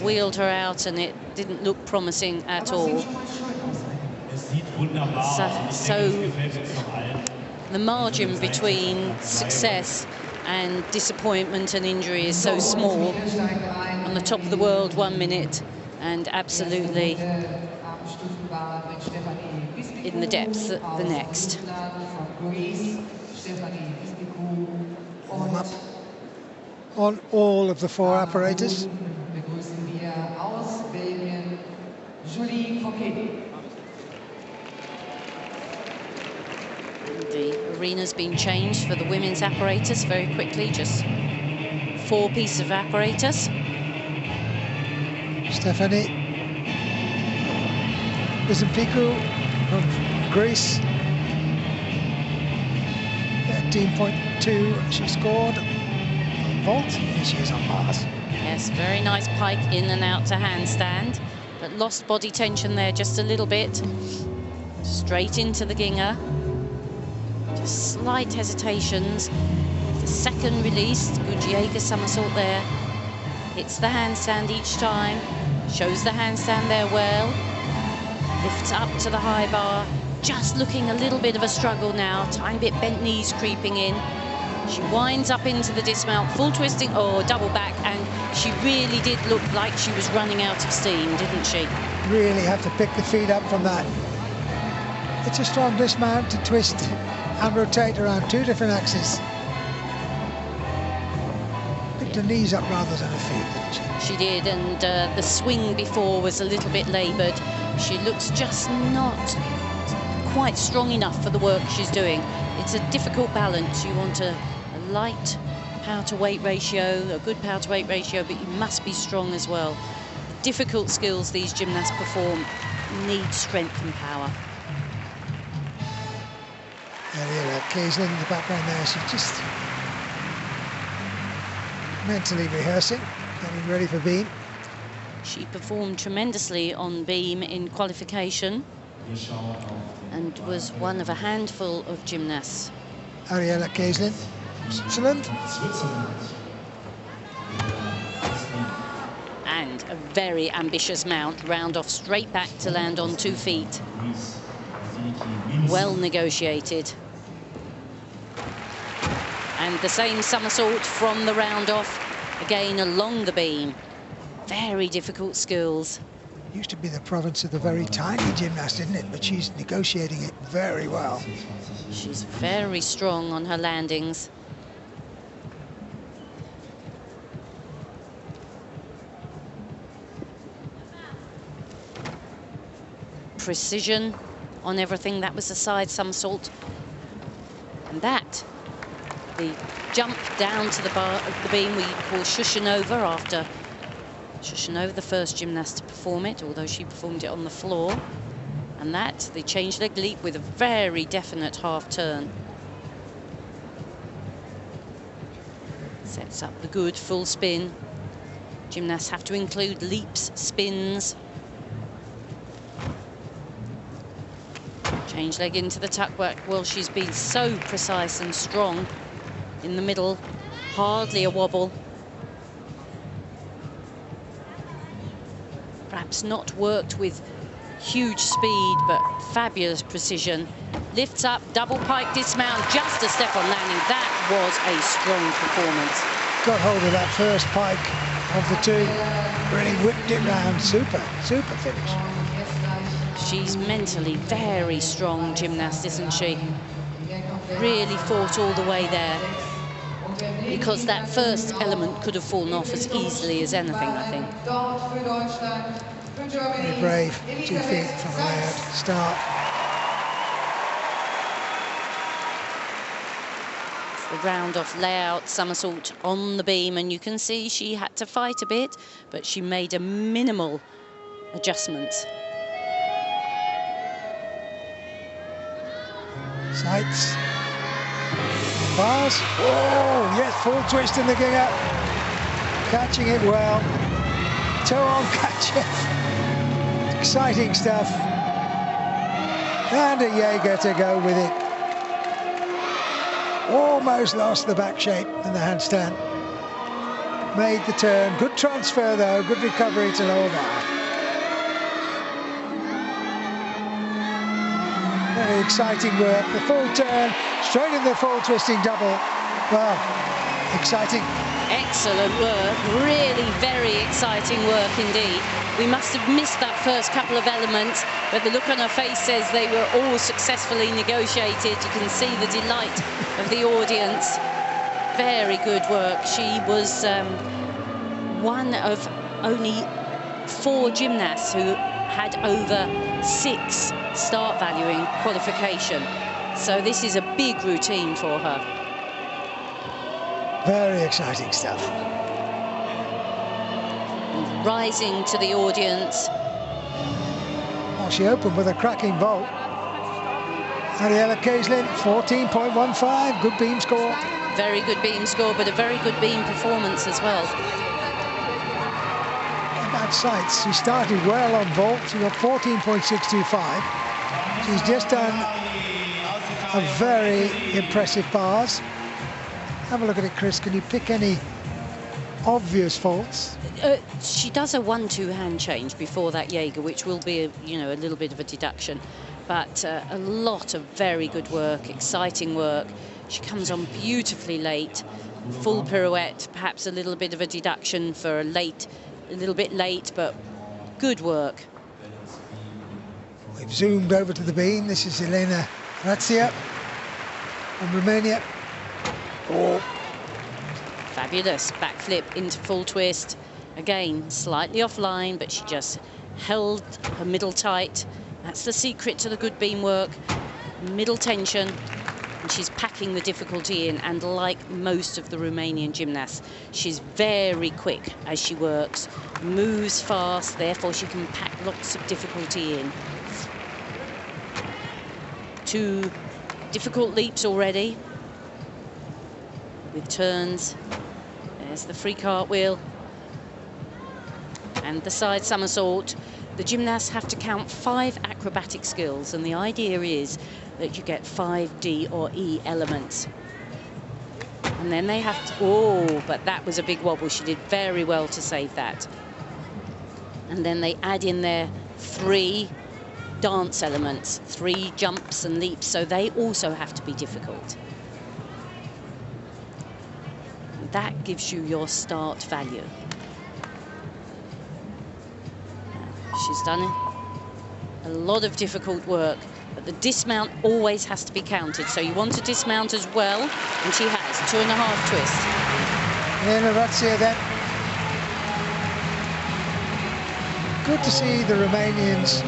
wheeled her out, and it didn't look promising at all. So the margin between success and disappointment and injury is so small. On the top of the world 1 minute, and absolutely in the depths the next. Warm up on all of the 4 apparatus. The arena's been changed for the women's apparatus very quickly, just 4 pieces of apparatus. Stefanie Bizimpiko from Greece. 13.2 she scored on vault. Here she is on bars. Yes, very nice pike in and out to handstand, but lost body tension there just a little bit. Straight into the ginger. Just slight hesitations. The second release, good Jaeger somersault there. Hits the handstand each time. Shows the handstand there well. Lifts up to the high bar. Just looking a little bit of a struggle now. Tiny bit bent knees creeping in. She winds up into the dismount, full twisting, double back, and she really did look like she was running out of steam, didn't she? Really have to pick the feet up from that. It's a strong dismount to twist and rotate around 2 different axes. Picked her knees up rather than her feet, didn't she? She did, and the swing before was a little bit laboured. She looks just not quite strong enough for the work she's doing. It's a difficult balance. You want a light power to weight ratio, a good power to weight ratio, but you must be strong as well. The difficult skills these gymnasts perform need strength and power. Ariela Kaislin in the background there, she's just mentally rehearsing, getting ready for beam. She performed tremendously on beam in qualification and was one of a handful of gymnasts. Ariela Kaislin, Switzerland. And a very ambitious mount, round off straight back to land on 2 feet. Well negotiated. And the same somersault from the round off, again along the beam. Very difficult skills. Used to be the province of the very tiny gymnast, didn't it? But she's negotiating it very well. She's very strong on her landings. Precision on everything. That was a side somersault. And that, the jump down to the bar of the beam, we call Shushinova, after Shushinova, the first gymnast to perform it, although she performed it on the floor. And that, the change leg leap with a very definite half turn. Sets up the good full spin. Gymnasts have to include leaps, spins. Change leg into the tuck work. Well, she's been so precise and strong in the middle. Hardly a wobble. Perhaps not worked with huge speed, but fabulous precision. Lifts up, double pike dismount, just a step on landing. That was a strong performance. Got hold of that first pike of the 2, really whipped it round. Super finish. She's mentally very strong gymnast, isn't she? Really fought all the way there, because that first element could have fallen off as easily as anything, I think. Very brave, 2 feet from the layout start. The round off layout somersault on the beam, and you can see she had to fight a bit, but she made a minimal adjustments. Sights. Bars. Oh, yes, full twist in the ginger. Catching it well. Toe on catch. Exciting stuff. And a Jaeger to go with it. Almost lost the back shape in the handstand. made the turn. Good transfer though, good recovery to lower bar. Very exciting work. The full turn, straight in the full twisting double. Well, exciting. Excellent work, really very exciting work indeed. We must have missed that first couple of elements, but the look on her face says they were all successfully negotiated. You can see the delight of the audience. Very good work. She was one of only 4 gymnasts who had over 6 start value in qualification. So this is a big routine for her. Very exciting stuff. And rising to the audience. Well, she opened with a cracking vault. Ariella Kaislin, 14.15, good beam score. Very good beam score, but a very good beam performance as well. About sights, she started well on vault. She got 14.625. She's just done a very impressive bars. Have a look at it, Chris. Can you pick any obvious faults? She does a 1-2 hand change before that Jaeger, which will be, a little bit of a deduction. But a lot of very good work, exciting work. She comes on beautifully late, full pirouette, perhaps a little bit of a deduction for a little bit late, but good work. We've zoomed over to the beam. This is Elena Rația from Romania. Oh. Fabulous backflip into full twist. Again, slightly offline, but she just held her middle tight. That's the secret to the good beam work. Middle tension, and she's packing the difficulty in. And like most of the Romanian gymnasts, she's very quick as she works, moves fast, therefore she can pack lots of difficulty in. 2 difficult leaps already, with turns. There's the free cartwheel and the side somersault. The gymnasts have to count 5 acrobatic skills, and the idea is that you get 5 D or E elements. And then they have to, oh, but that was a big wobble. She did very well to save that. And then they add in their 3 dance elements, 3 jumps and leaps, so they also have to be difficult. That gives you your start value. She's done a lot of difficult work, but the dismount always has to be counted. So you want to dismount as well, and she has 2.5 twists. Elena Rația then. Good to see the Romanians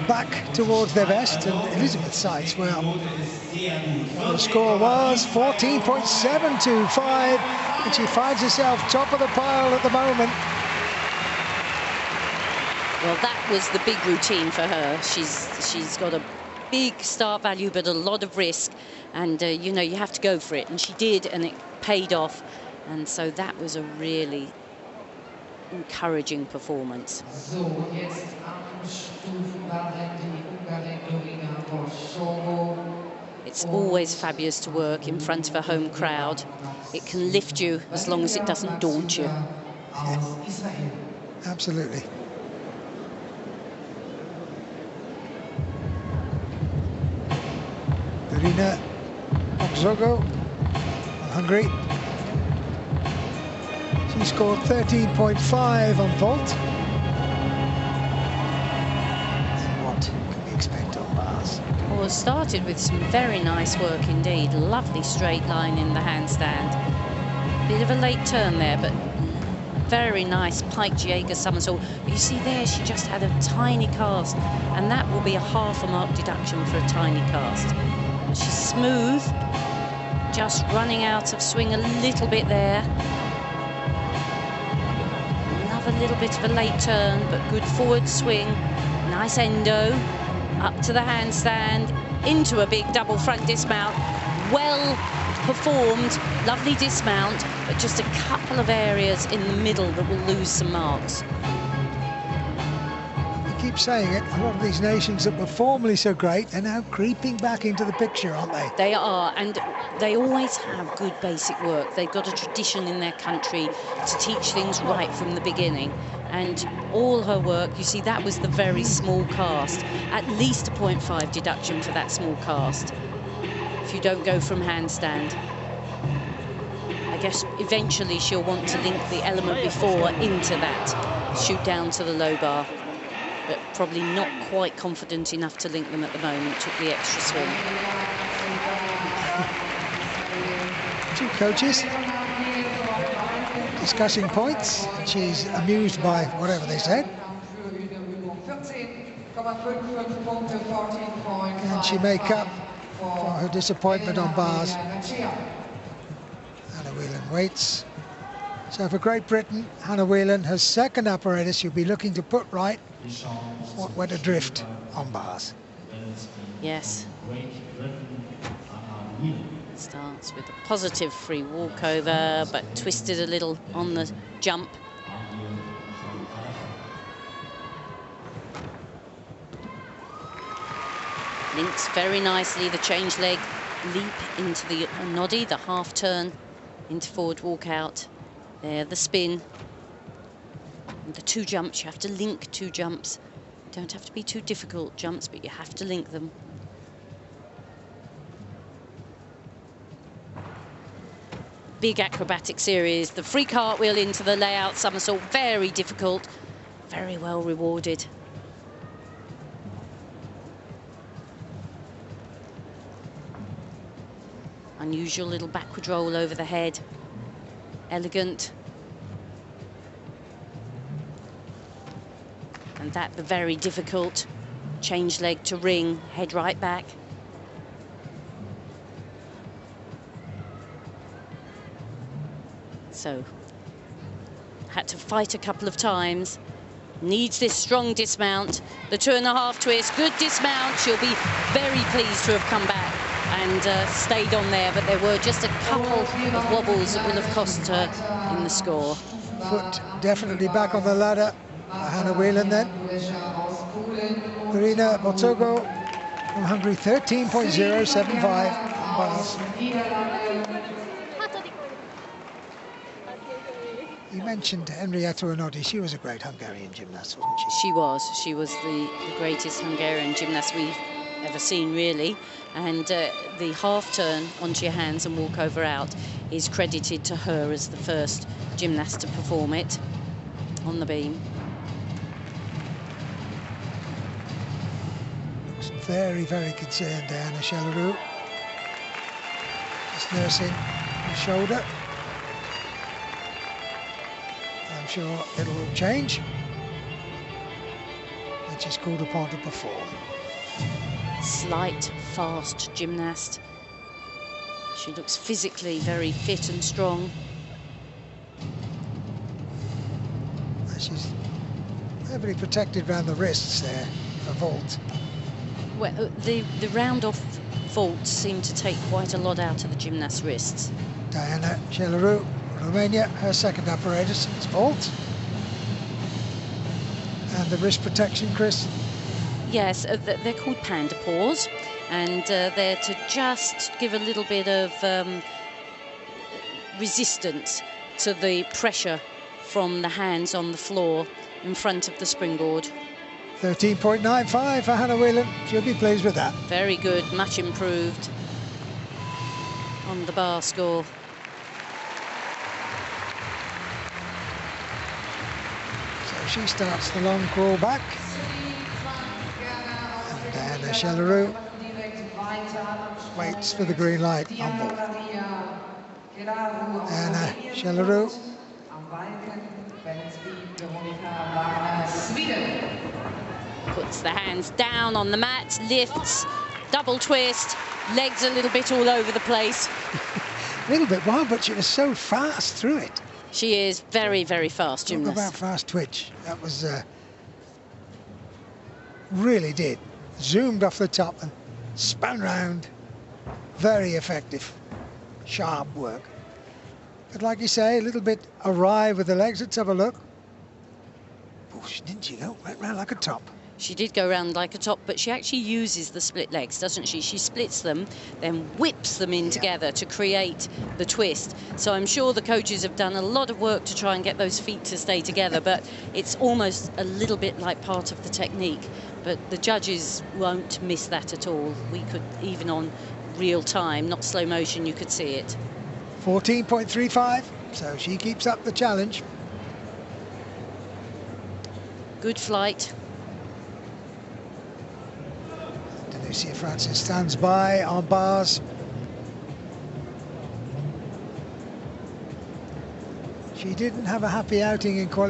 back towards their best, and Elizabeth Seitz, well, the score was 14.725, and she finds herself top of the pile at the moment. Well, that was the big routine for her. She's got a big start value, but a lot of risk, and you have to go for it, and she did, and it paid off, and so that was a really encouraging performance. It's always fabulous to work in front of a home crowd. It can lift you as long as it doesn't daunt you. Yes. Absolutely. Irina Okzogo, Hungary. She scored 13.5 on vault. What can we expect on bars? Well, it started with some very nice work indeed. Lovely straight line in the handstand. Bit of a late turn there, but very nice pike Jaeger somersault. But you see there, she just had a tiny cast, and that will be a half a mark deduction for a tiny cast. But she's smooth, just running out of swing a little bit there. Another little bit of a late turn, but good forward swing. Nice endo, up to the handstand, into a big double front dismount. Well performed, lovely dismount, but just a couple of areas in the middle that will lose some marks. keep saying it, a lot of these nations that were formerly so great are now creeping back into the picture, aren't they? They are, and they always have good basic work. They've got a tradition in their country to teach things right from the beginning. And all her work, you see, that was the very small cast. At least a 0.5 deduction for that small cast if you don't go from handstand. I guess eventually she'll want to link the element before into that shoot down to the low bar, but probably not quite confident enough to link them at the moment. Took the extra swing. Two coaches discussing points. She's amused by whatever they said. Can she make up for her disappointment on bars? Hannah Whelan waits. So for Great Britain, Hannah Whelan, her second apparatus, she'll be looking to put right what went adrift on bars. Yes. Starts with a positive free walkover, but twisted a little on the jump. Links very nicely the change leg leap into the noddy, the half turn into forward walkout. There, the spin. And the two jumps, you have to link two jumps. Don't have to be too difficult jumps, but you have to link them. Big acrobatic series. The free cartwheel into the layout somersault, very difficult, very well rewarded. Unusual little backward roll over the head. Elegant. And that the very difficult change leg to ring, head right back. So, had to fight a couple of times. Needs this strong dismount. The 2.5 twist, good dismount. She'll be very pleased to have come back and stayed on there, but there were just a couple of wobbles that will have cost her in the score. Foot definitely back on the ladder. Hannah Whelan then. Irina Botogo from Hungary, 13.075 bars. You mentioned Henrietta Onodi. She was a great Hungarian gymnast, wasn't she? She was. She was the greatest Hungarian gymnast we've ever seen, really. And the half turn onto your hands and walk over out is credited to her as the first gymnast to perform it on the beam. Looks very, very concerned, Diana Chellaroux. Just nursing the shoulder. I'm sure it'll change when she's called upon to perform. Slight, fast gymnast. She looks physically very fit and strong. She's heavily protected around the wrists there, a vault. Well, the round-off vaults seem to take quite a lot out of the gymnast's wrists. Diana Chellaroux, Romania, her second apparatus is vault. And the wrist protection, Chris? Yes, they're called panda paws, and they're to just give a little bit of resistance to the pressure from the hands on the floor in front of the springboard. 13.95 for Hannah Whelan. She'll be pleased with that. Very good, much improved on the bar score. So she starts the long crawl back. And Diana Chellaroux waits for the green light on board. Diana Chellaroux. Puts the hands down on the mat, lifts, double twist, legs a little bit all over the place. A little bit wild, but she was so fast through it. She is very, very fast gymnast. Talk about fast twitch. That was really did. Zoomed off the top and spun round. Very effective, sharp work. But like you say, a little bit awry with the legs. Let's have a look. Oh, didn't she go? Went round like a top. She did go around like a top, but she actually uses the split legs, doesn't she? She splits them, then whips them in together to create the twist. So I'm sure the coaches have done a lot of work to try and get those feet to stay together, but it's almost a little bit like part of the technique. But the judges won't miss that at all. We could, even on real time, not slow motion, you could see it. 14.35, so she keeps up the challenge. Good flight. Danusia Francis stands by on bars. She didn't have a happy outing in qualification.